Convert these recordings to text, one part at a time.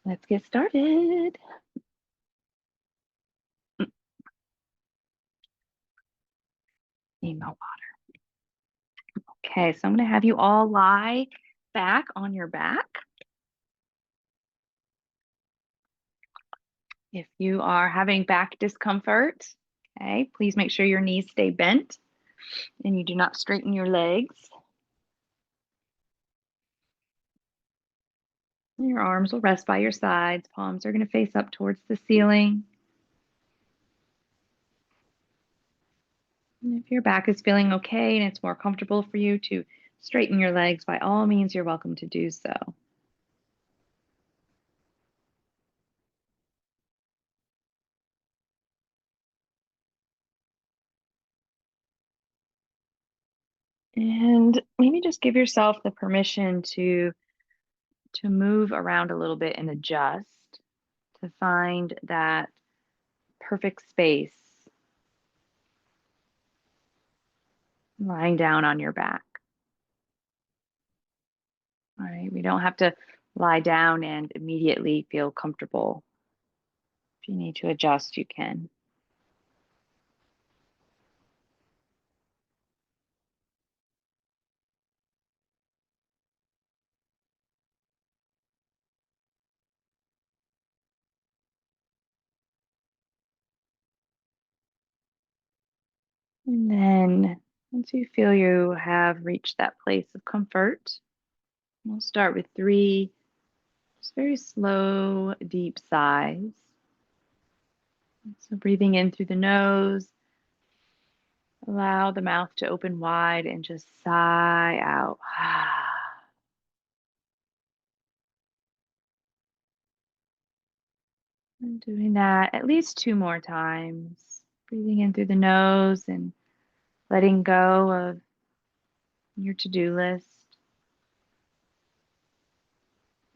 Let's get started. Need my water. Okay, so I'm going to have you all lie back on your back. If you are having back discomfort, okay, please make sure your knees stay bent and you do not straighten your legs. Your arms will rest by your sides. Palms are going to face up towards the ceiling. And if your back is feeling okay and it's more comfortable for you to straighten your legs, by all means, you're welcome to do so. And maybe just give yourself the permission to move around a little bit and adjust to find that perfect space lying down on your back. All right, we don't have to lie down and immediately feel comfortable. If you need to adjust, you can. And then once you feel you have reached that place of comfort, we'll start with 3 just very slow, deep sighs. So breathing in through the nose, allow the mouth to open wide and just sigh out. And doing that at least 2 more times. Breathing in through the nose and letting go of your to-do list.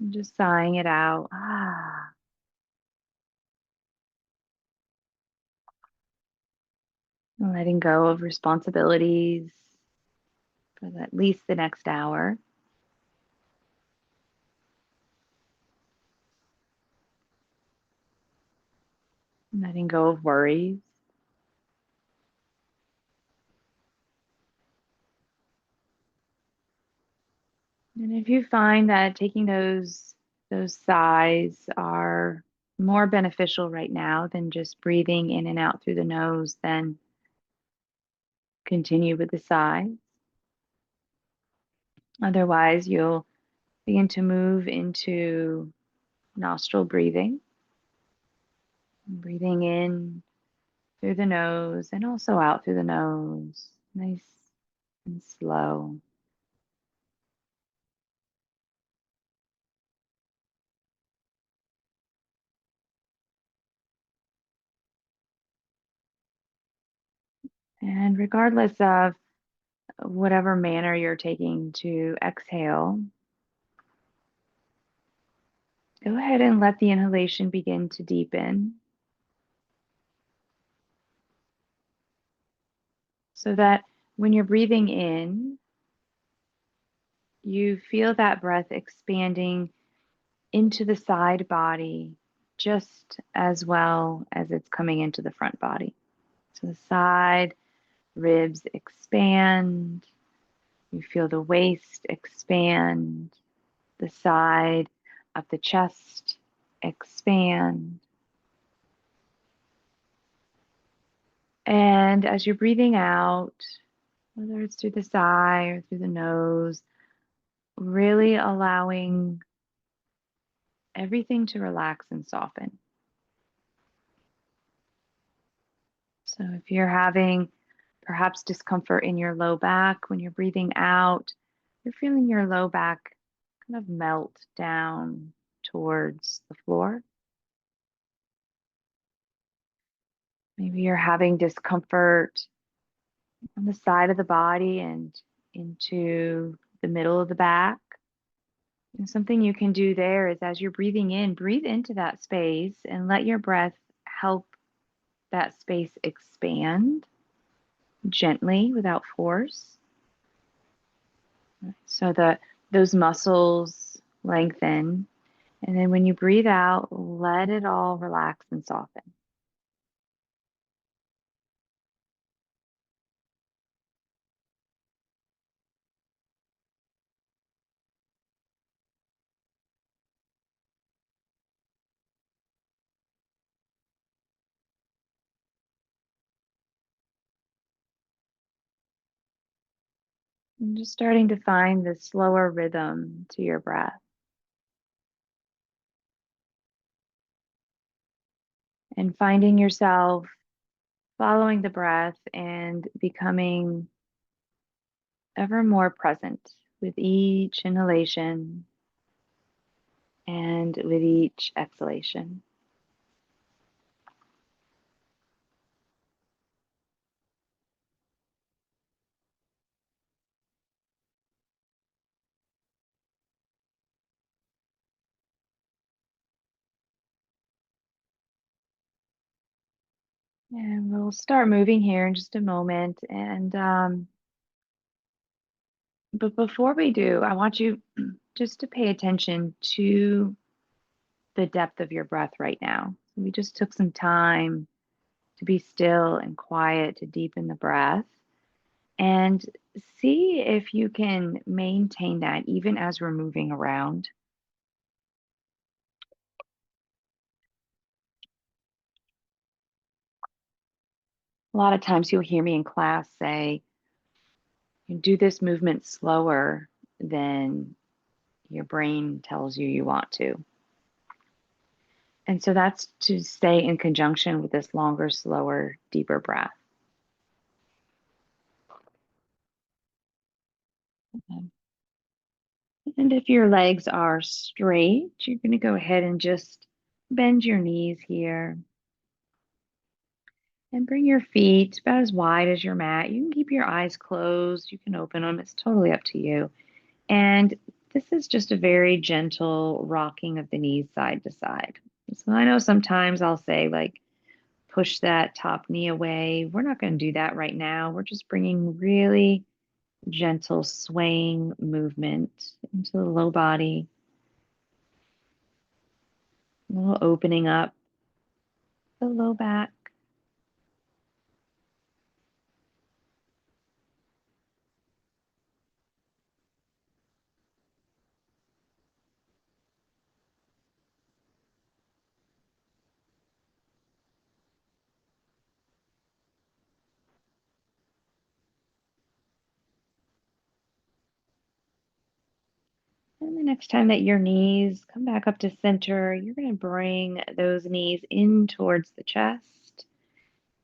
And just sighing it out. And letting go of responsibilities for at least the next hour. And letting go of worries. And if you find that taking those sighs are more beneficial right now than just breathing in and out through the nose, then continue with the sigh. Otherwise, you'll begin to move into nostril breathing. Breathing in through the nose and also out through the nose. Nice and slow. And regardless of whatever manner you're taking to exhale, go ahead and let the inhalation begin to deepen so that when you're breathing in, you feel that breath expanding into the side body just as well as it's coming into the front body. So the side ribs expand. You feel the waist expand, the side of the chest expand. And as you're breathing out, whether it's through the sigh or through the nose, really allowing everything to relax and soften. So if you're having perhaps discomfort in your low back when you're breathing out, you're feeling your low back kind of melt down towards the floor. Maybe you're having discomfort on the side of the body and into the middle of the back. And something you can do there is as you're breathing in, breathe into that space and let your breath help that space expand gently without force. So that those muscles lengthen And then when you breathe out, let it all relax and soften. And just starting to find the slower rhythm to your breath and finding yourself following the breath and becoming ever more present with each inhalation and with each exhalation. And we'll start moving here in just a moment. But before we do, I want you just to pay attention to the depth of your breath right now. We just took some time to be still and quiet to deepen the breath and see if you can maintain that even as we're moving around. A lot of times you'll hear me in class say, "You do this movement slower than your brain tells you you want to." And so that's to stay in conjunction with this longer, slower, deeper breath. Okay. And if your legs are straight, you're going to go ahead and just bend your knees here and bring your feet about as wide as your mat. You can keep your eyes closed, you can open them, it's totally up to you. And this is just a very gentle rocking of the knees side to side. So I know sometimes I'll say, like, push that top knee away. We're not going to do that right now. We're just bringing really gentle swaying movement into the low body, a little opening up the low back. And the next time that your knees come back up to center, you're going to bring those knees in towards the chest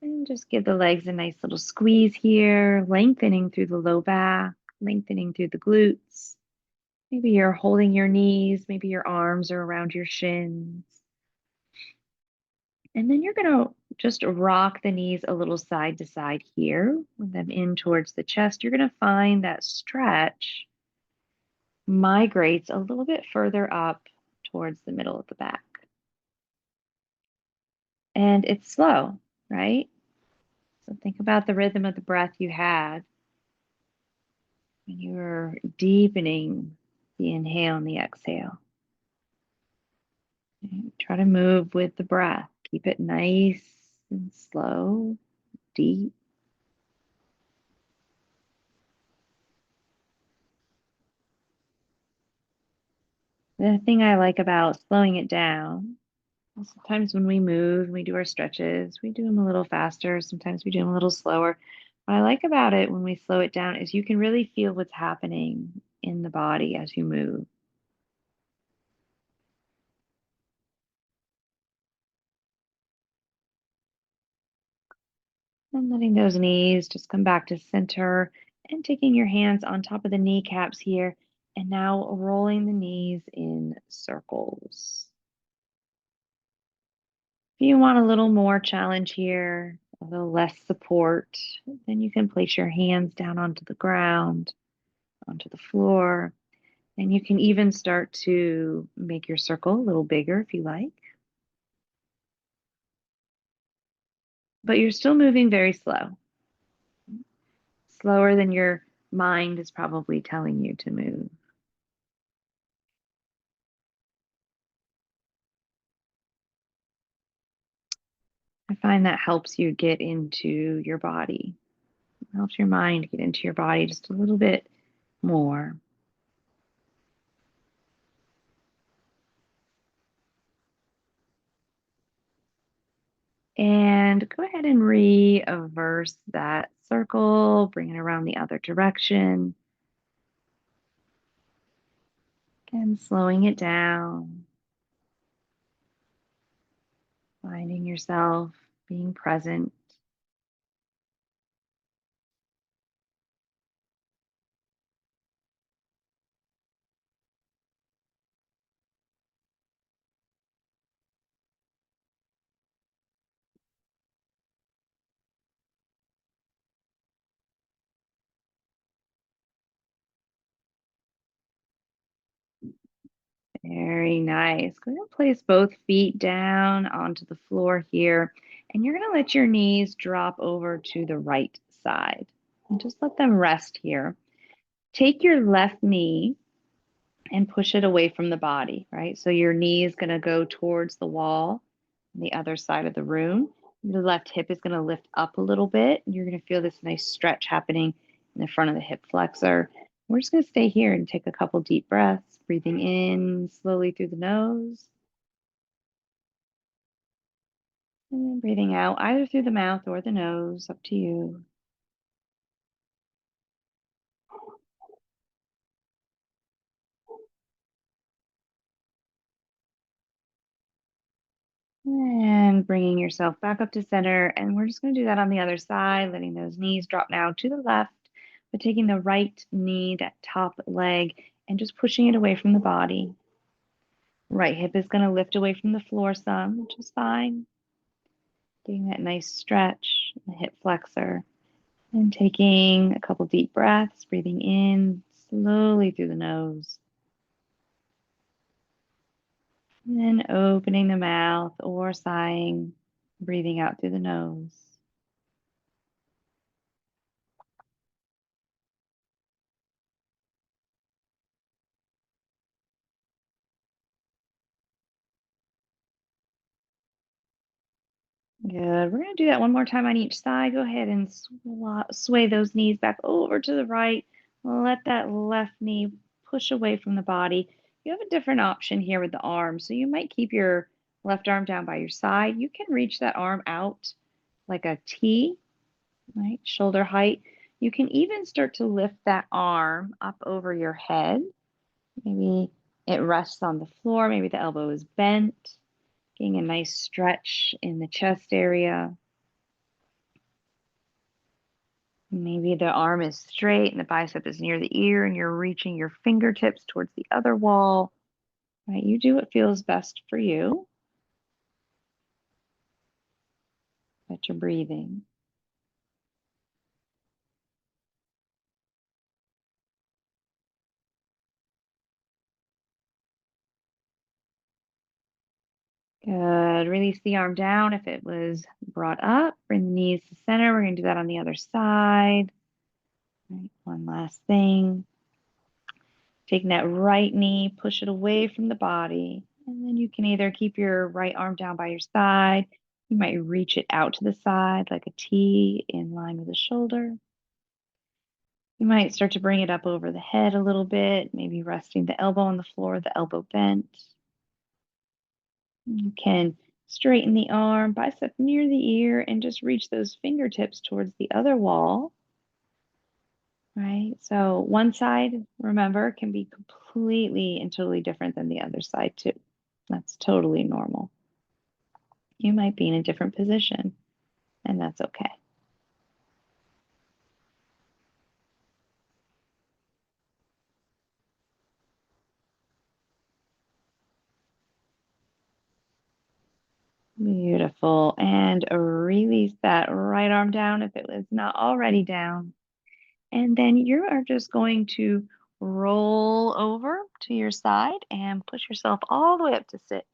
and just give the legs a nice little squeeze here, lengthening through the low back, lengthening through the glutes. Maybe you're holding your knees, maybe your arms are around your shins. And then you're going to just rock the knees a little side to side here with them in towards the chest. You're going to find that stretch migrates a little bit further up towards the middle of the back. And it's slow, right? So think about the rhythm of the breath you had when you were deepening the inhale and the exhale. Okay, try to move with the breath. Keep it nice and slow, deep. The thing I like about slowing it down, sometimes when we move, we do our stretches, we do them a little faster, sometimes we do them a little slower. What I like about it when we slow it down is you can really feel what's happening in the body as you move. And letting those knees just come back to center and taking your hands on top of the kneecaps here. And now rolling the knees in circles. If you want a little more challenge here, a little less support, then you can place your hands down onto the ground, onto the floor, and you can even start to make your circle a little bigger if you like. But you're still moving very slow, slower than your mind is probably telling you to move. I find that helps you get into your body, helps your mind get into your body just a little bit more. And go ahead and reverse that circle, bring it around the other direction, and slowing it down, finding yourself being present. Very nice. Go ahead and place both feet down onto the floor here. And you're going to let your knees drop over to the right side. And just let them rest here. Take your left knee and push it away from the body, right? So your knee is going to go towards the wall on the other side of the room. The left hip is going to lift up a little bit. You're going to feel this nice stretch happening in the front of the hip flexor. We're just going to stay here and take a couple deep breaths, breathing in slowly through the nose and then breathing out either through the mouth or the nose, up to you. And bringing yourself back up to center. And we're just going to do that on the other side, letting those knees drop now to the left, but taking the right knee, that top leg, and just pushing it away from the body. Right hip is going to lift away from the floor some, which is fine. Getting that nice stretch in the hip flexor. And taking a couple deep breaths, breathing in slowly through the nose. And then opening the mouth or sighing, breathing out through the nose. Good. We're going to do that one more time on each side. Go ahead and sway those knees back over to the right. Let that left knee push away from the body. You have a different option here with the arm. So you might keep your left arm down by your side. You can reach that arm out like a T, right? Shoulder height. You can even start to lift that arm up over your head. Maybe it rests on the floor. Maybe the elbow is bent. Getting a nice stretch in the chest area. Maybe the arm is straight and the bicep is near the ear and you're reaching your fingertips towards the other wall, right? You do what feels best for you, but you're breathing. Good. Release the arm down if it was brought up. Bring the knees to center. We're going to do that on the other side. Right. One last thing. Taking that right knee, push it away from the body. And then you can either keep your right arm down by your side. You might reach it out to the side like a T in line with the shoulder. You might start to bring it up over the head a little bit, maybe resting the elbow on the floor, the elbow bent. You can straighten the arm, bicep near the ear, and just reach those fingertips towards the other wall, right? So one side, remember, can be completely and totally different than the other side, too. That's totally normal. You might be in a different position, and that's okay. Beautiful. And release that right arm down if it was not already down. And then you are just going to roll over to your side and push yourself all the way up to sit.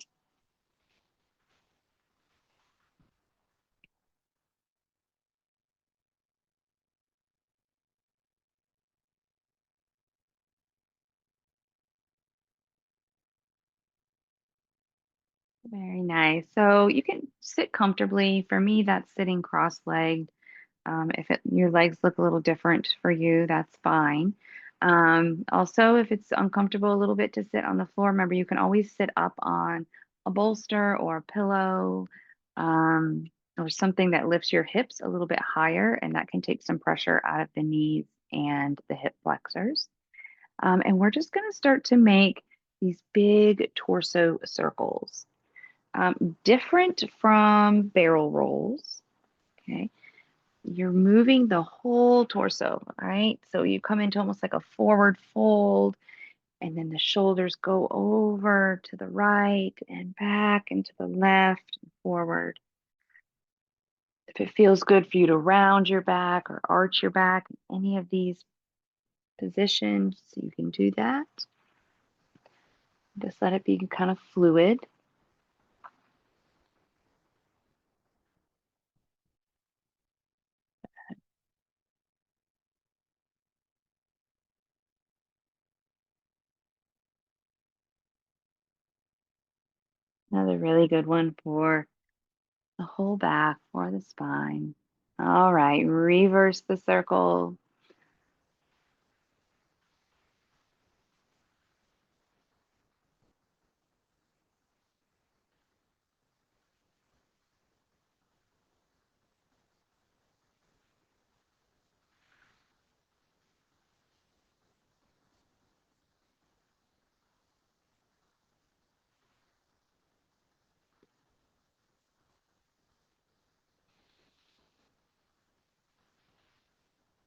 Very nice. So you can sit comfortably. For me, that's sitting cross-legged. If your legs look a little different for you, that's fine. Also, if it's uncomfortable a little bit to sit on the floor, remember you can always sit up on a bolster or a pillow, um, or something that lifts your hips a little bit higher, and that can take some pressure out of the knees and the hip flexors. And we're just going to start to make these big torso circles, different from barrel rolls. Okay. You're moving the whole torso, right? So you come into almost like a forward fold, and then the shoulders go over to the right and back and to the left and forward. If it feels good for you to round your back or arch your back, any of these positions, you can do that. Just let it be kind of fluid. Another really good one for the whole back, for the spine. All right, reverse the circle.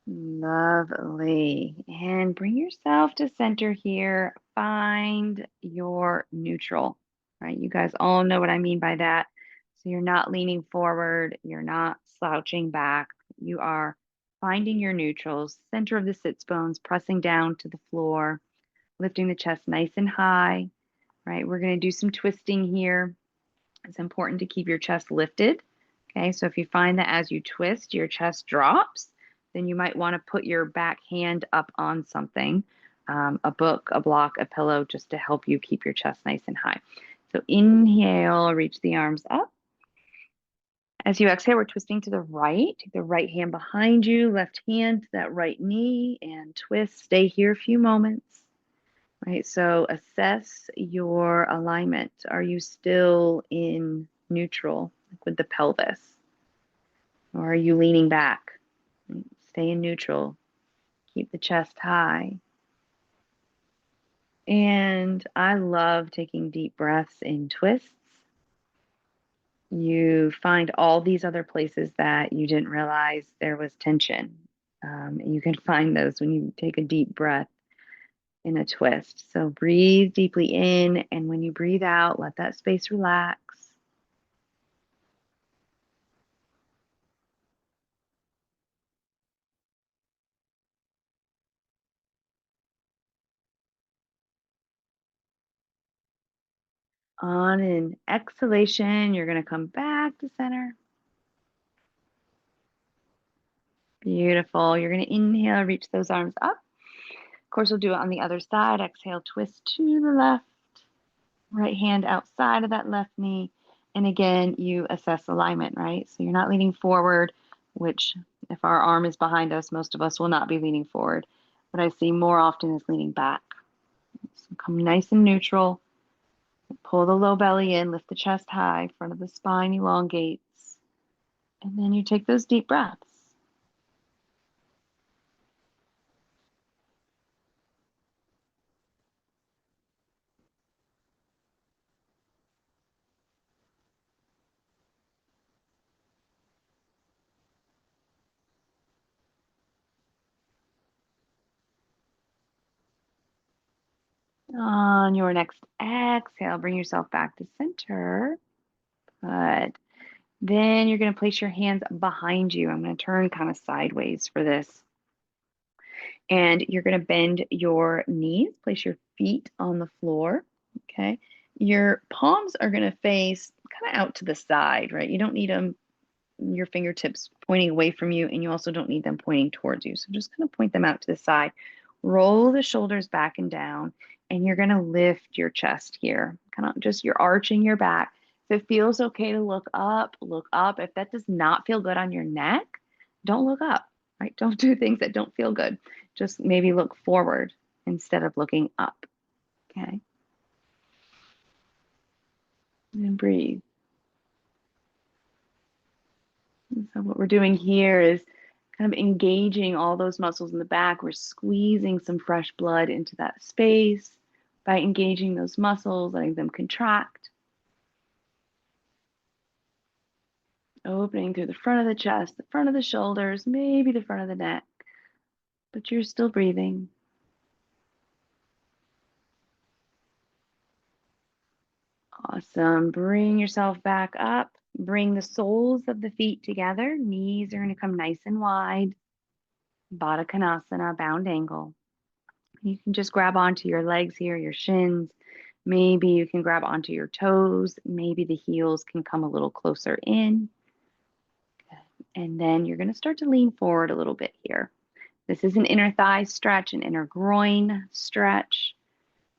Lovely. And bring yourself to center here. Find your neutral, right? You guys all know what I mean by that. So you're not leaning forward, you're not slouching back. You are finding your neutrals, center of the sits bones, pressing down to the floor, lifting the chest nice and high, right? We're going to do some twisting here. It's important to keep your chest lifted. Okay, so if you find that as you twist, your chest drops, then you might want to put your back hand up on something, a book, a block, a pillow, just to help you keep your chest nice and high. So inhale, reach the arms up. As you exhale, we're twisting to the right. Take the right hand behind you, left hand to that right knee, and twist. Stay here a few moments. Right, so assess your alignment. Are you still in neutral, like with the pelvis? Or are you leaning back? Right, stay in neutral. Keep the chest high. And I love taking deep breaths in twists. You find all these other places that you didn't realize there was tension. And you can find those when you take a deep breath in a twist. So breathe deeply in, and when you breathe out, let that space relax. On an exhalation, you're going to come back to center. Beautiful. You're going to inhale, reach those arms up. Of course, we'll do it on the other side. Exhale, twist to the left. Right hand outside of that left knee. And again, you assess alignment, right? So you're not leaning forward, which if our arm is behind us, most of us will not be leaning forward. What I see more often is leaning back. So come nice and neutral. Pull the low belly in, lift the chest high, front of the spine elongates. And then you take those deep breaths. On your next exhale, bring yourself back to center. Good. Then you're going to place your hands behind you. I'm going to turn kind of sideways for this. And you're going to bend your knees, place your feet on the floor. Okay. Your palms are going to face kind of out to the side, right? You don't need them, your fingertips pointing away from you, and you also don't need them pointing towards you. So just kind of point them out to the side. Roll the shoulders back and down, and you're going to lift your chest here. Kind of just you're arching your back. If it feels okay to look up, look up. If that does not feel good on your neck, don't look up, right? Don't do things that don't feel good. Just maybe look forward instead of looking up. Okay. And breathe. And so, what we're doing here is kind of engaging all those muscles in the back. We're squeezing some fresh blood into that space by engaging those muscles, letting them contract, opening through the front of the chest, the front of the shoulders, maybe the front of the neck, but you're still breathing. Awesome. Bring yourself back up. Bring the soles of the feet together. Knees are going to come nice and wide. Baddha Konasana, bound angle. You can just grab onto your legs here, your shins. Maybe you can grab onto your toes. Maybe the heels can come a little closer in. And then you're going to start to lean forward a little bit here. This is an inner thigh stretch, an inner groin stretch,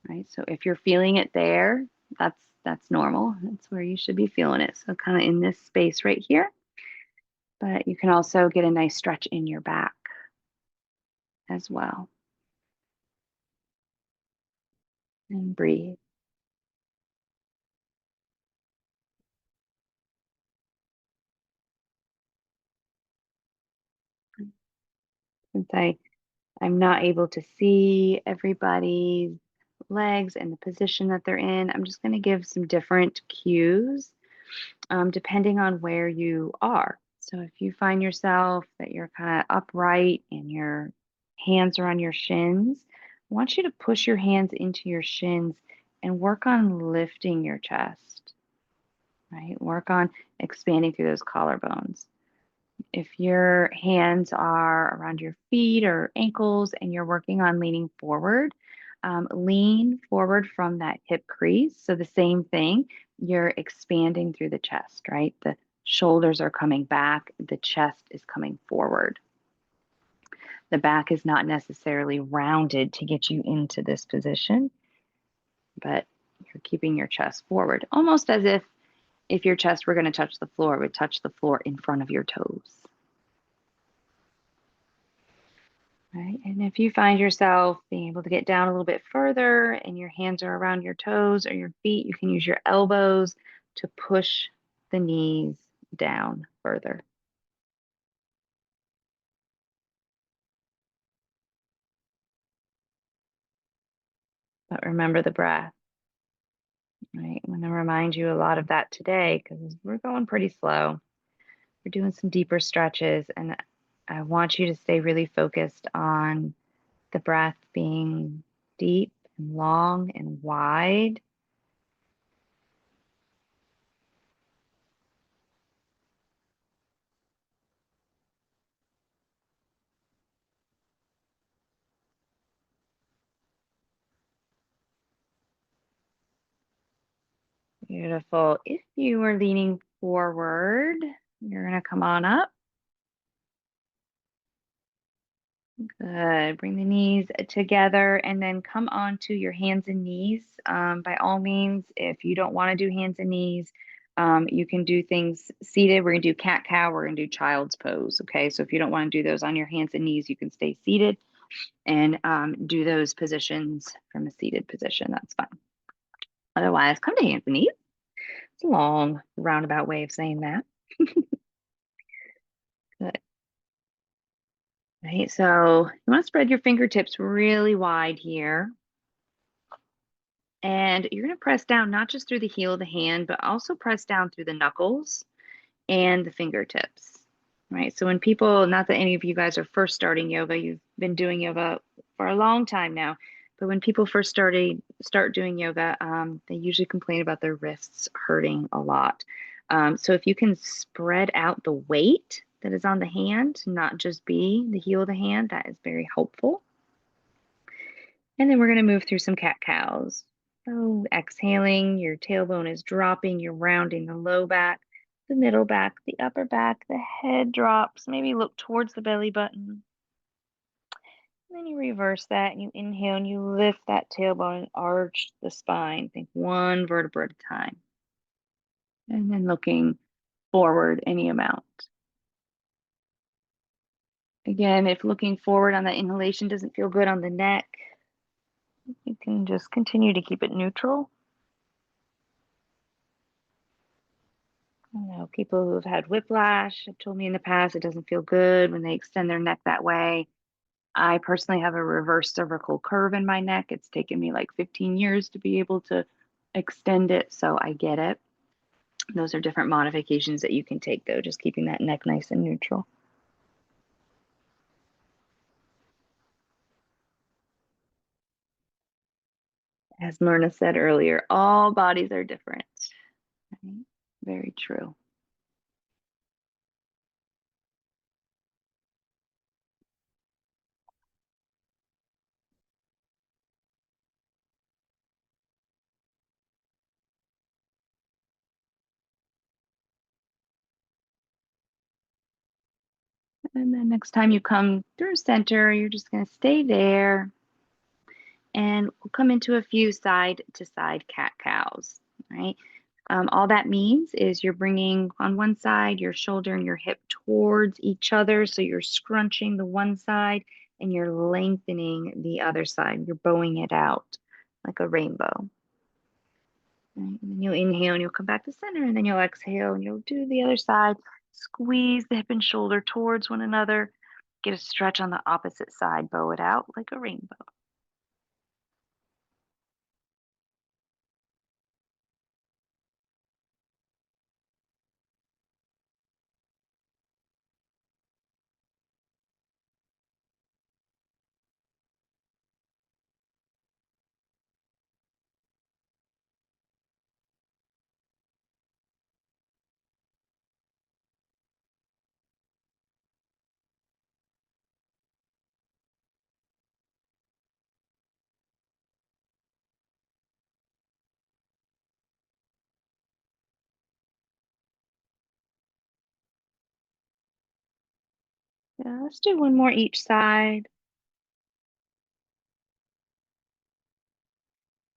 right? So if you're feeling it there, that's normal. That's where you should be feeling it. So kind of in this space right here. But you can also get a nice stretch in your back as well. And breathe. Since I'm not able to see everybody's legs and the position that they're in, I'm just going to give some different cues depending on where you are. So if you find yourself that you're kind of upright and your hands are on your shins, I want you to push your hands into your shins and work on lifting your chest, right? Work on expanding through those collarbones. If your hands are around your feet or ankles and you're working on leaning forward, lean forward from that hip crease. So the same thing, you're expanding through the chest, right? The shoulders are coming back, the chest is coming forward. The back is not necessarily rounded to get you into this position, but you're keeping your chest forward, almost as if your chest were going to touch the floor, it would touch the floor in front of your toes. Right. And if you find yourself being able to get down a little bit further and your hands are around your toes or your feet, you can use your elbows to push the knees down further. But remember the breath, right? I'm going to remind you a lot of that today because we're going pretty slow. We're doing some deeper stretches, and I want you to stay really focused on the breath being deep and long and wide. Beautiful. If you are leaning forward, you're going to come on up. Good. Bring the knees together and then come on to your hands and knees. By all means, if you don't want to do hands and knees, you can do things seated. We're going to do cat cow. We're going to do child's pose. Okay. So if you don't want to do those on your hands and knees, you can stay seated and do those positions from a seated position. That's fine. Otherwise, come to hands and knees. It's a long roundabout way of saying that. Good. Right. So you want to spread your fingertips really wide here. And you're going to press down not just through the heel of the hand, but also press down through the knuckles and the fingertips. Right. So when people, not that any of you guys are first starting yoga, you've been doing yoga for a long time now. But when people first start doing yoga, they usually complain about their wrists hurting a lot. So if you can spread out the weight that is on the hand, not just be the heel of the hand, that is very helpful. And then we're going to move through some cat cows. So exhaling, your tailbone is dropping, you're rounding the low back, the middle back, the upper back, the head drops. Maybe look towards the belly button. And then you reverse that and you inhale and you lift that tailbone and arch the spine. Think one vertebra at a time. And then looking forward any amount. Again, if looking forward on the inhalation doesn't feel good on the neck, you can just continue to keep it neutral. I know people who have had whiplash have told me in the past it doesn't feel good when they extend their neck that way. I personally have a reverse cervical curve in my neck. It's taken me like 15 years to be able to extend it, so I get it. Those are different modifications that you can take, though, just keeping that neck nice and neutral. As Myrna said earlier, all bodies are different. Right? Very true. And then next time you come through center, you're just going to stay there and we'll come into a few side to side cat cows, right? All that means is you're bringing on one side your shoulder and your hip towards each other. So you're scrunching the one side and you're lengthening the other side. You're bowing it out like a rainbow. Right? And then you'll inhale and you'll come back to center and then you'll exhale and you'll do the other side. Squeeze the hip and shoulder towards one another. Get a stretch on the opposite side. Bow it out like a rainbow. Yeah, let's do one more each side.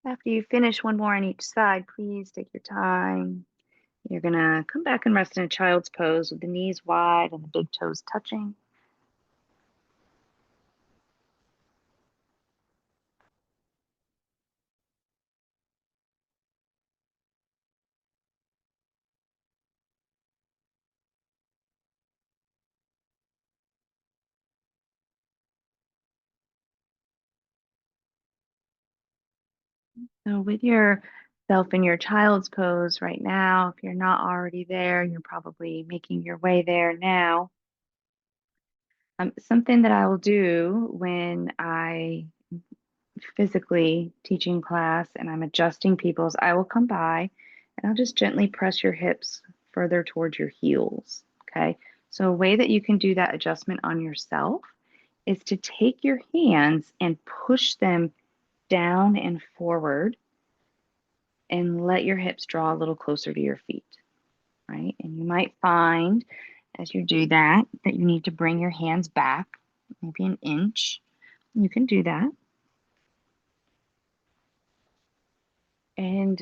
After you finish one more on each side, please take your time. You're gonna come back and rest in a child's pose with the knees wide and the big toes touching. So with yourself in your child's pose right now, if you're not already there, you're probably making your way there now. Something that I will do when I physically teaching class and I'm adjusting people's, I will come by and I'll just gently press your hips further towards your heels. Okay. So, a way that you can do that adjustment on yourself is to take your hands and push them down and forward and let your hips draw a little closer to your feet. Right. And you might find as you do that that you need to bring your hands back maybe an inch. You can do that. And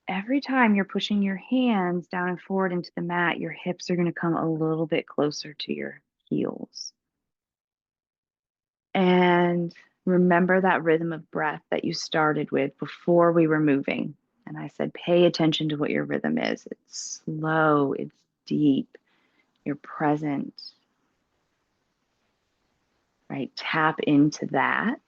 every time you're pushing your hands down and forward into the mat, your hips are going to come a little bit closer to your heels. And remember that rhythm of breath that you started with before we were moving. And I said, pay attention to what your rhythm is. It's slow, it's deep, you're present, right? Tap into that.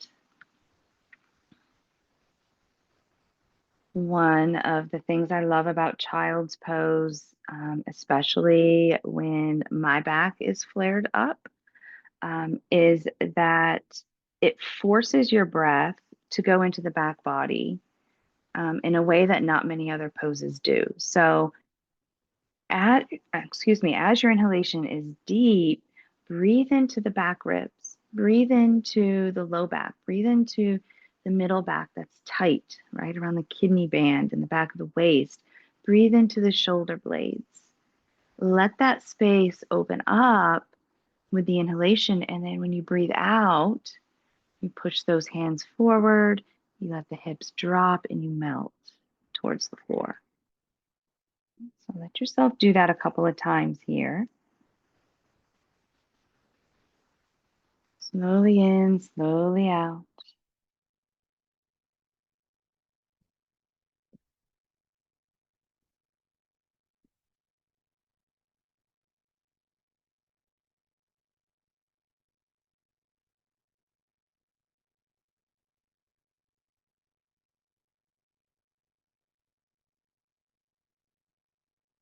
One of the things I love about child's pose, especially when my back is flared up, is that it forces your breath to go into the back body in a way that not many other poses do. So, as your inhalation is deep, breathe into the back ribs, breathe into the low back, breathe into the middle back that's tight, right around the kidney band and the back of the waist. Breathe into the shoulder blades. Let that space open up with the inhalation. And then when you breathe out, you push those hands forward, you let the hips drop, and you melt towards the floor. So let yourself do that a couple of times here. Slowly in, slowly out.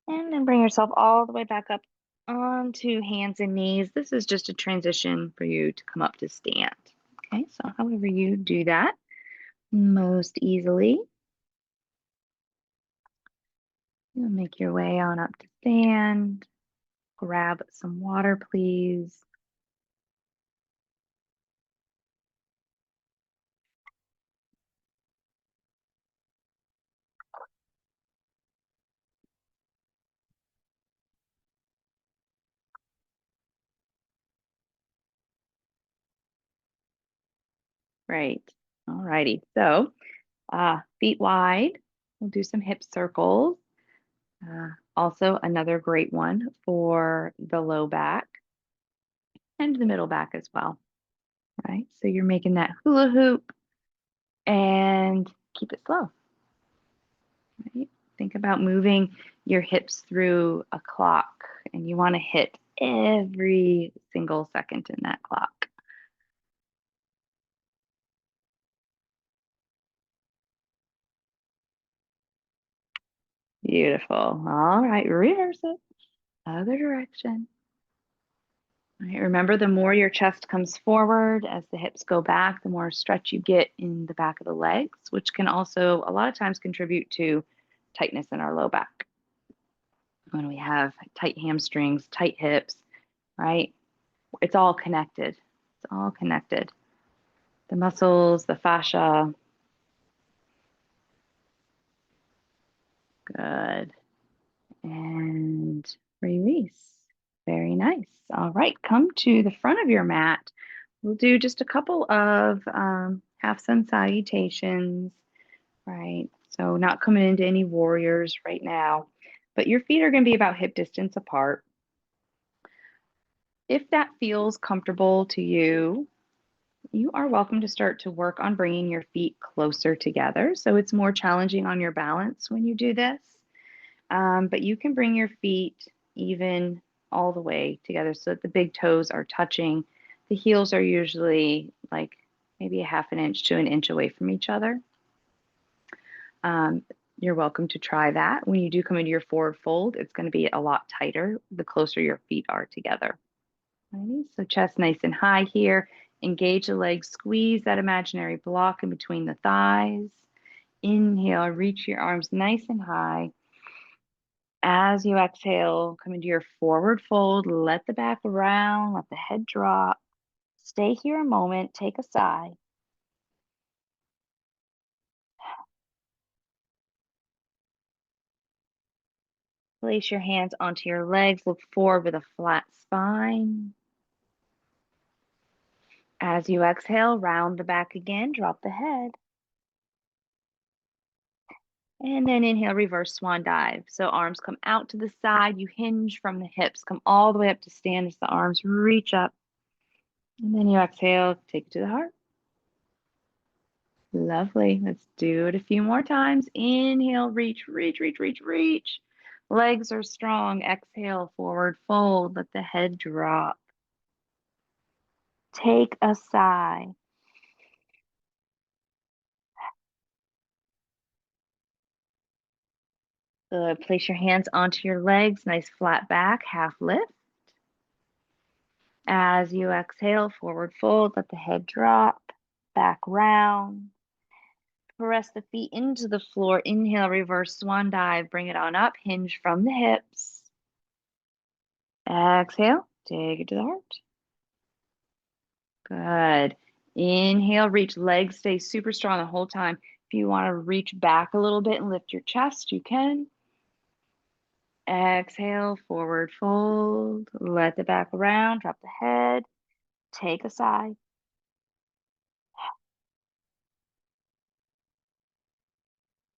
And then bring yourself all the way back up onto hands and knees. This is just a transition for you to come up to stand. Okay, so however you do that most easily, you'll make your way on up to stand. Grab some water, please. Great. All righty. So, feet wide. We'll do some hip circles. Also, another great one for the low back and the middle back as well. Right. So you're making that hula hoop and keep it slow. Right. Think about moving your hips through a clock, and you want to hit every single second in that clock. Beautiful. All right. Reverse it. Other direction. All right, remember, the more your chest comes forward as the hips go back, the more stretch you get in the back of the legs, which can also a lot of times contribute to tightness in our low back. When we have tight hamstrings, tight hips, right? It's all connected. It's all connected. The muscles, the fascia. Good. And release. Very nice. All right, come to the front of your mat. We'll do just a couple of half sun salutations, right? So, not coming into any warriors right now, but your feet are going to be about hip distance apart. If that feels comfortable to you, you are welcome to start to work on bringing your feet closer together. So, it's more challenging on your balance when you do this. But you can bring your feet even all the way together so that the big toes are touching. The heels are usually like maybe a half an inch to an inch away from each other. Um, you're welcome to try that. When you do come into your forward fold, it's going to be a lot tighter the closer your feet are together. Alrighty, so chest nice and high here. Engage the legs, squeeze that imaginary block in between the thighs. Inhale, reach your arms nice and high. As you exhale, come into your forward fold. Let the back round, let the head drop. Stay here a moment, take a sigh. Place your hands onto your legs, look forward with a flat spine. As you exhale, round the back again, drop the head. And then inhale, reverse swan dive. So arms come out to the side, you hinge from the hips, come all the way up to stand as the arms reach up. And then you exhale, take it to the heart. Lovely. Let's do it a few more times. Inhale, reach, reach, reach, reach, reach. Legs are strong. Exhale, forward fold. Let the head drop. Take a sigh. Good. Place your hands onto your legs. Nice flat back, half lift. As you exhale, forward fold. Let the head drop. Back round. Press the feet into the floor. Inhale, reverse swan dive. Bring it on up. Hinge from the hips. Exhale. Take it to the heart. Good. Inhale, reach, legs stay super strong the whole time. If you want to reach back a little bit and lift your chest, you can. Exhale, forward fold. Let the back round, drop the head. Take a sigh.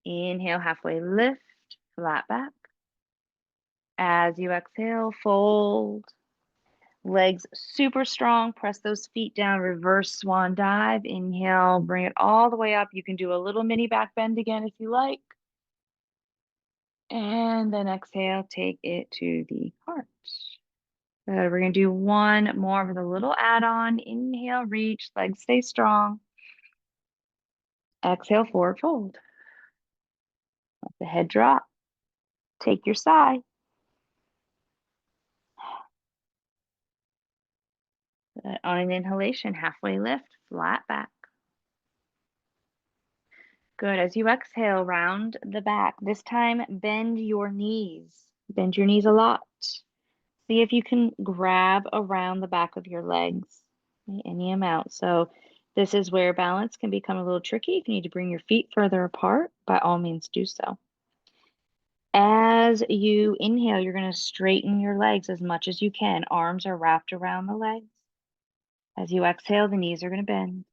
Inhale, halfway lift, flat back. As you exhale, fold. Legs super strong. Press those feet down. Reverse swan dive. Inhale, bring it all the way up. You can do a little mini back bend again if you like. And then exhale, take it to the heart. Good. We're going to do one more with a little add-on. Inhale, reach, legs stay strong. Exhale, forward fold. Let the head drop. Take your sigh. On an inhalation, halfway lift, flat back. Good. As you exhale, round the back. This time, bend your knees. Bend your knees a lot. See if you can grab around the back of your legs, okay, any amount. So this is where balance can become a little tricky. If you need to bring your feet further apart, by all means do so. As you inhale, you're going to straighten your legs as much as you can. Arms are wrapped around the legs. As you exhale, the knees are going to bend.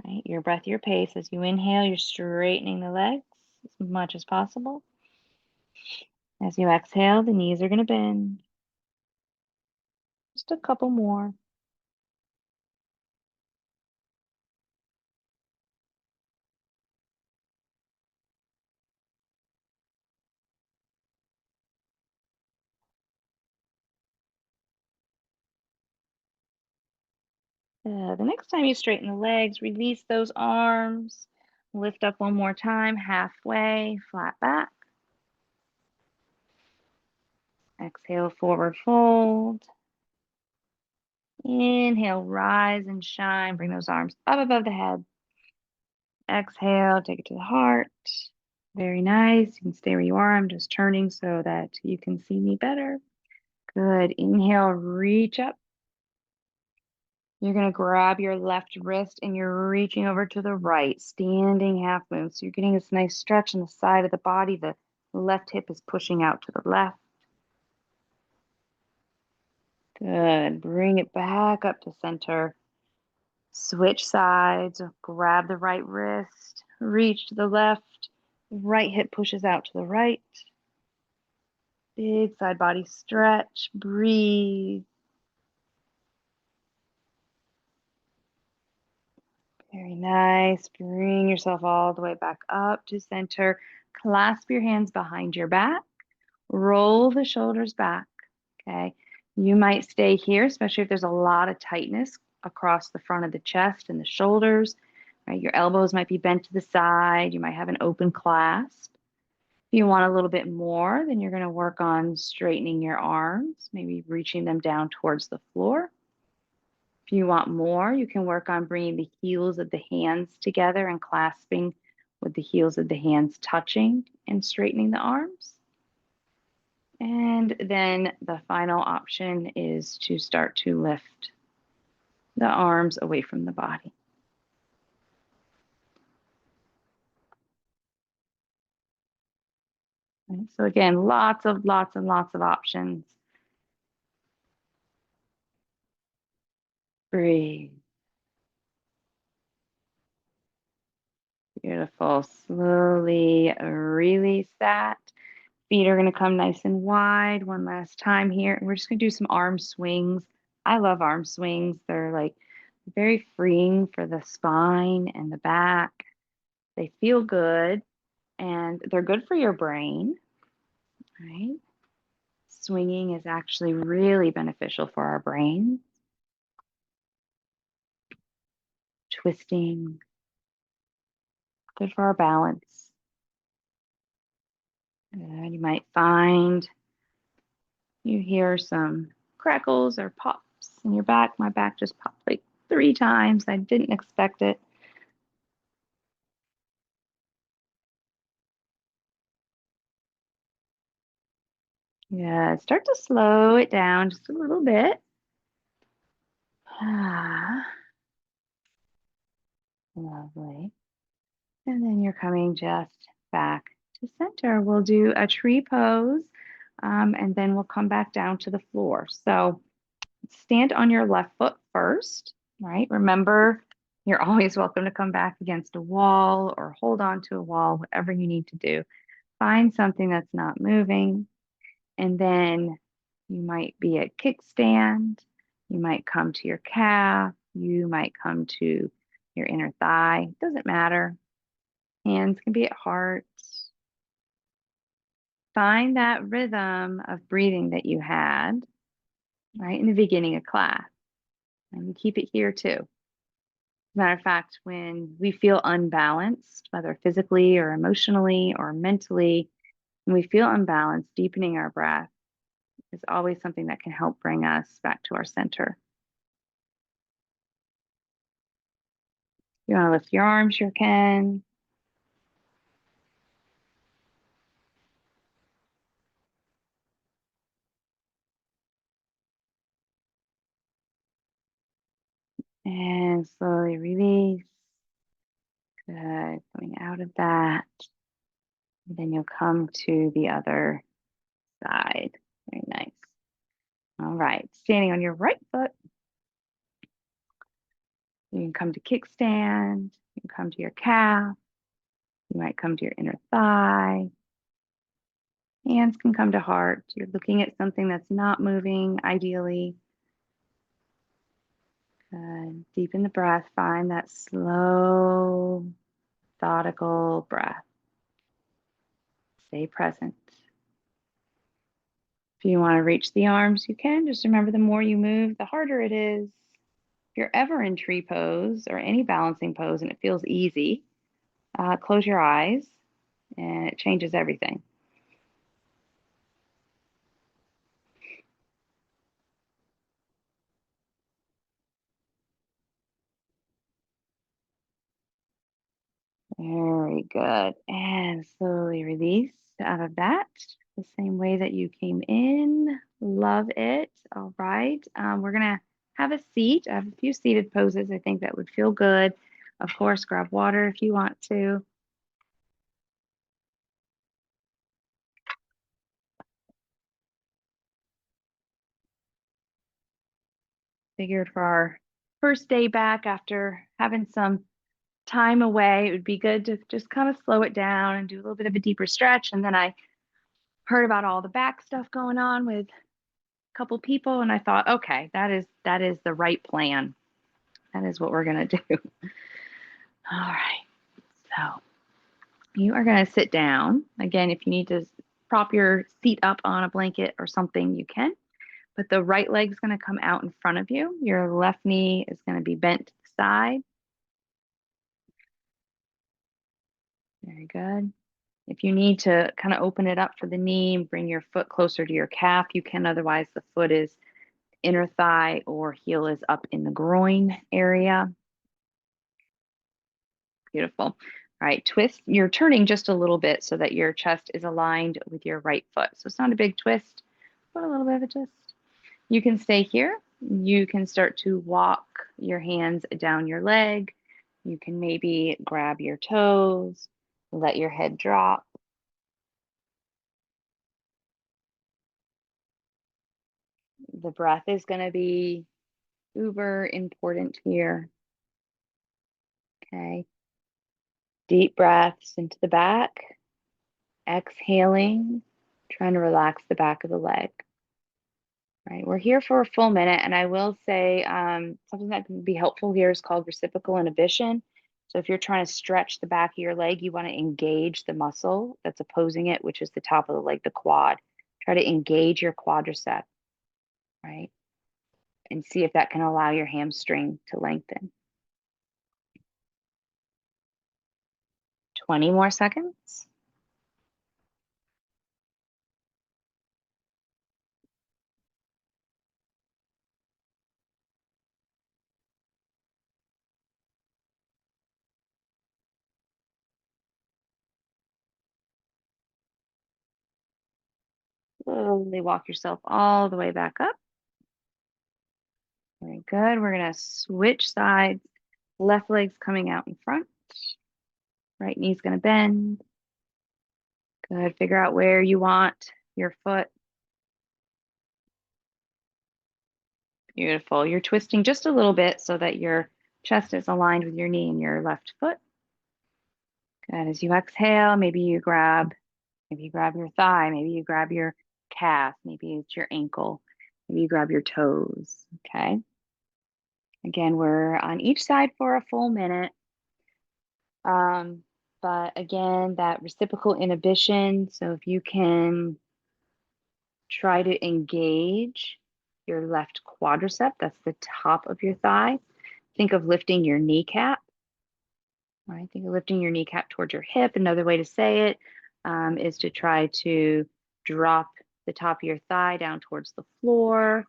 Right? Your breath, your pace. As you inhale, you're straightening the legs as much as possible. As you exhale, the knees are going to bend. Just a couple more. The next time you straighten the legs, release those arms. Lift up one more time, halfway, flat back. Exhale, forward fold. Inhale, rise and shine. Bring those arms up above the head. Exhale, take it to the heart. Very nice. You can stay where you are. I'm just turning so that you can see me better. Good. Inhale, reach up. You're going to grab your left wrist and you're reaching over to the right, standing half moon. So you're getting this nice stretch on the side of the body. The left hip is pushing out to the left. Good. Bring it back up to center. Switch sides. Grab the right wrist. Reach to the left. Right hip pushes out to the right. Big side body stretch. Breathe. Very nice. Bring yourself all the way back up to center. Clasp your hands behind your back. Roll the shoulders back. Okay. You might stay here, especially if there's a lot of tightness across the front of the chest and the shoulders. Right? Your elbows might be bent to the side. You might have an open clasp. If you want a little bit more, then you're going to work on straightening your arms, maybe reaching them down towards the floor. If you want more, you can work on bringing the heels of the hands together and clasping with the heels of the hands touching and straightening the arms. And then the final option is to start to lift the arms away from the body. Okay, so again, lots and lots of options. Breathe. Beautiful. Slowly release that. Feet are going to come nice and wide. One last time here. And we're just going to do some arm swings. I love arm swings. They're like very freeing for the spine and the back. They feel good and they're good for your brain, right? Swinging is actually really beneficial for our brain. Twisting, good for our balance. And you might find you hear some crackles or pops in your back. My back just popped like 3 times. I didn't expect it. Yeah, start to slow it down just a little bit. Ah, lovely. And then you're coming just back to center. We'll do a tree pose, and then we'll come back down to the floor. So stand on your left foot first, right? Remember, you're always welcome to come back against a wall or hold on to a wall, whatever you need to do. Find something that's not moving. And then you might be at kickstand. You might come to your calf. You might come to your inner thigh. Doesn't matter. Hands can be at heart. Find that rhythm of breathing that you had right in the beginning of class. And you keep it here too. Matter of fact, when we feel unbalanced, whether physically or emotionally or mentally, when we feel unbalanced, deepening our breath is always something that can help bring us back to our center. You want to lift your arms, you can. And slowly release. Good. Coming out of that. And then you'll come to the other side. Very nice. All right. Standing on your right foot. You can come to kickstand. You can come to your calf. You might come to your inner thigh. Hands can come to heart. You're looking at something that's not moving, ideally. Good. Deepen the breath. Find that slow, methodical breath. Stay present. If you want to reach the arms, you can. Just remember the more you move, the harder it is. If you're ever in tree pose or any balancing pose and it feels easy, close your eyes and it changes everything. Very good. And slowly release out of that the same way that you came in. Love it. All right. We're going to have a seat. I have a few seated poses I think that would feel good. Of course, grab water if you want to. Figured for our first day back after having some time away, it would be good to just kind of slow it down and do a little bit of a deeper stretch. And then I heard about all the back stuff going on with a couple people, and I thought, okay, that is the right plan. That is what we're gonna do. All right. So you are gonna sit down. Again, if you need to prop your seat up on a blanket or something, you can. But the right leg's gonna come out in front of you. Your left knee is gonna be bent to the side. Very good. If you need to kind of open it up for the knee and bring your foot closer to your calf, you can. Otherwise, the foot is inner thigh or heel is up in the groin area. Beautiful. All right, twist. You're turning just a little bit so that your chest is aligned with your right foot. So it's not a big twist, but a little bit of a twist. You can stay here. You can start to walk your hands down your leg. You can maybe grab your toes, let your head drop. The breath is going to be uber important here. Okay. Deep breaths into the back, exhaling, trying to relax the back of the leg. Right. We're here for a full minute. And I will say something that can be helpful here is called reciprocal inhibition. So if you're trying to stretch the back of your leg, you want to engage the muscle that's opposing it, which is the top of the leg, the quad. Try to engage your quadricep, right? And see if that can allow your hamstring to lengthen. 20 more seconds. Slowly walk yourself all the way back up. Very good. We're going to switch sides. Left leg's coming out in front. Right knee's going to bend. Good. Figure out where you want your foot. Beautiful. You're twisting just a little bit so that your chest is aligned with your knee and your left foot. Good. As you exhale, maybe you grab Maybe you grab your thigh, maybe you grab your calf, maybe it's your ankle, maybe you grab your toes. Okay. Again, we're on each side for a full minute. Um, but again, that reciprocal inhibition. So if you can try to engage your left quadricep, that's the top of your thigh. Think of lifting your kneecap, right? Think of lifting your kneecap towards your hip. Another way to say it is to try to drop the top of your thigh down towards the floor,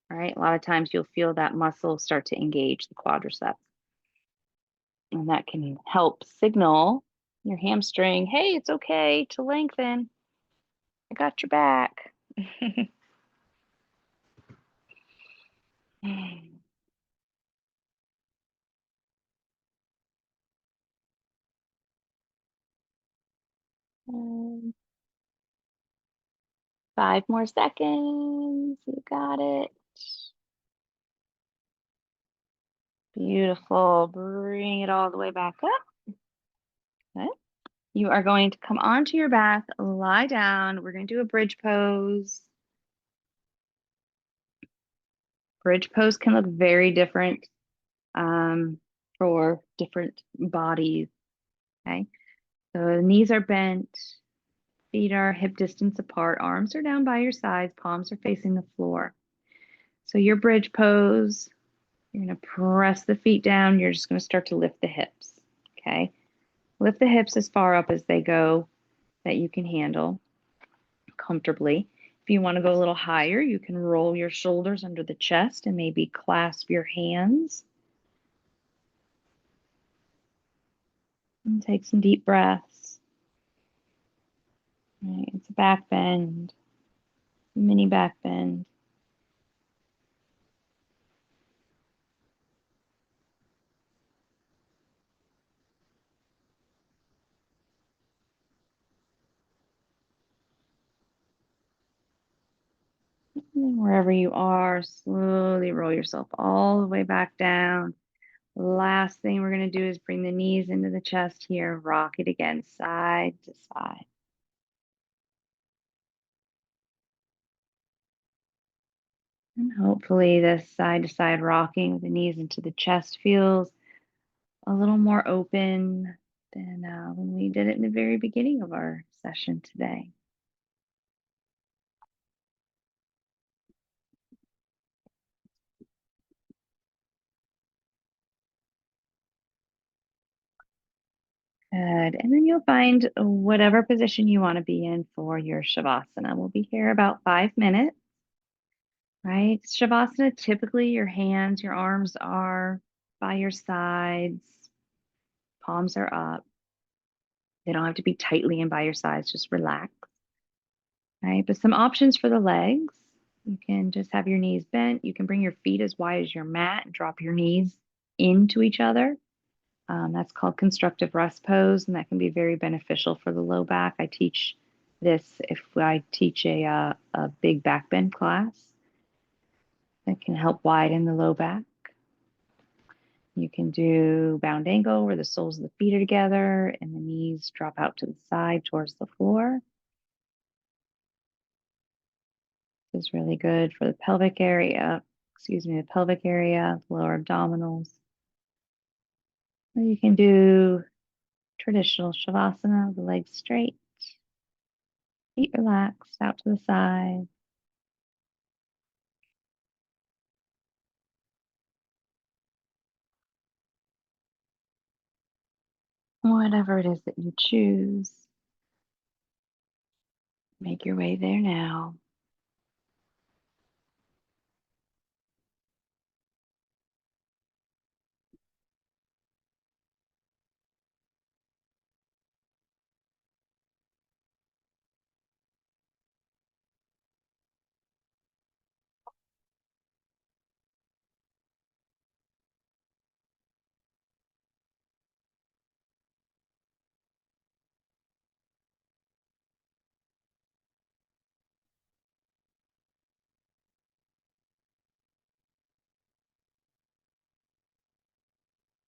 right? A lot of times you'll feel that muscle start to engage the quadriceps. And that can help signal your hamstring, hey, it's okay to lengthen. I got your back. 5 more seconds. You got it. Beautiful. Bring it all the way back up. Good. You are going to come onto your back, lie down. We're going to do a bridge pose. Bridge pose can look very different for different bodies. Okay. So the knees are bent, feet are hip distance apart, arms are down by your sides, palms are facing the floor. So your bridge pose, you're going to press the feet down. You're just going to start to lift the hips. Okay. Lift the hips as far up as they go that you can handle comfortably. If you want to go a little higher, you can roll your shoulders under the chest and maybe clasp your hands. And take some deep breaths. Right, it's a back bend, mini back bend. And then wherever you are, slowly roll yourself all the way back down. Last thing we're going to do is bring the knees into the chest here. Rock it again, side to side. And hopefully this side to side rocking with the knees into the chest feels a little more open than when we did it in the very beginning of our session today. Good. And then you'll find whatever position you want to be in for your Shavasana. We'll be here about 5 minutes, right? Shavasana, typically your hands, your arms are by your sides, palms are up. They don't have to be tightly in by your sides, just relax, right? But some options for the legs. You can just have your knees bent. You can bring your feet as wide as your mat and drop your knees into each other. That's called constructive rest pose, and that can be very beneficial for the low back. I teach this if I teach a big back bend class. That can help widen the low back. You can do bound angle where the soles of the feet are together and the knees drop out to the side towards the floor. This is really good for the pelvic area, the pelvic area, lower abdominals. Or you can do traditional Shavasana, the legs straight, feet relaxed out to the side. Whatever it is that you choose, make your way there now.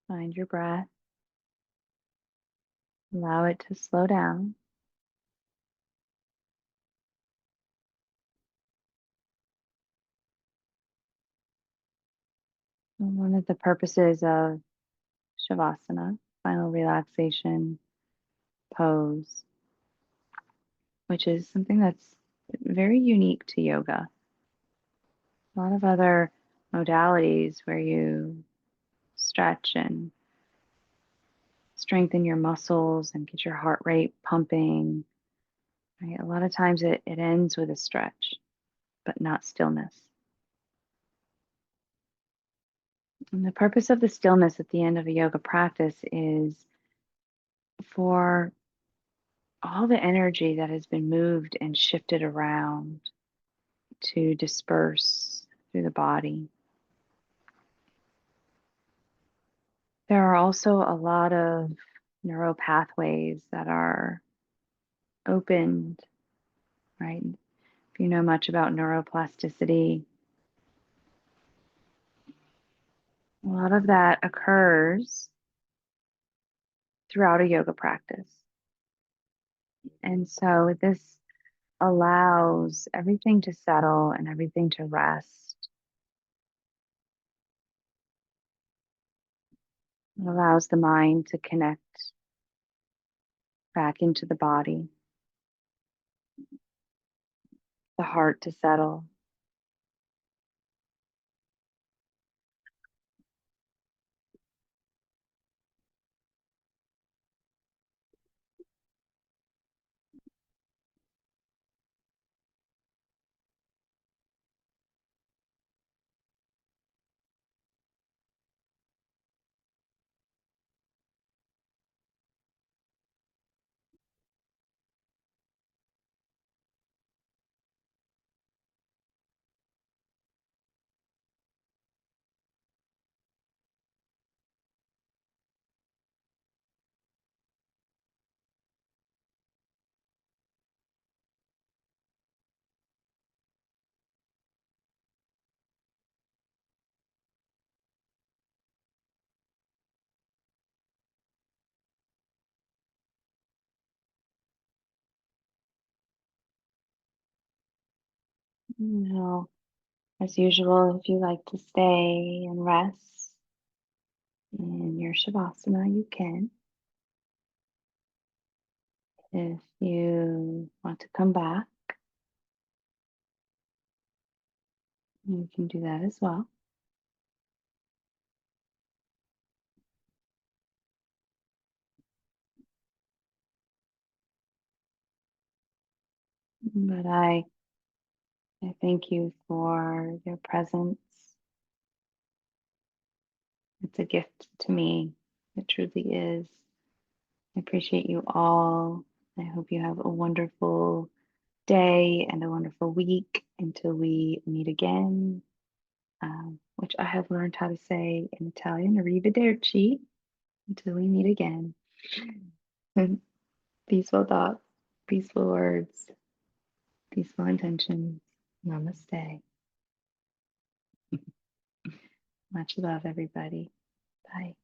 Find your breath. Allow it to slow down. One of the purposes of Shavasana, final relaxation pose, which is something that's very unique to yoga. A lot of other modalities where you stretch and strengthen your muscles and get your heart rate pumping, right? A lot of times it ends with a stretch, but not stillness. And the purpose of the stillness at the end of a yoga practice is for all the energy that has been moved and shifted around to disperse through the body. There are also a lot of neural pathways that are opened, right? If you know much about neuroplasticity, a lot of that occurs throughout a yoga practice. And so this allows everything to settle and everything to rest. It allows the mind to connect back into the body, the heart to settle. Now, as usual, if you like to stay and rest in your Shavasana, you can. If you want to come back, you can do that as well. But I thank you for your presence. It's a gift to me. It truly is. I appreciate you all. I hope you have a wonderful day and a wonderful week until we meet again, which I have learned how to say in Italian, arrivederci, until we meet again. Peaceful thoughts, peaceful words, peaceful intentions. Namaste. Much love, everybody. Bye.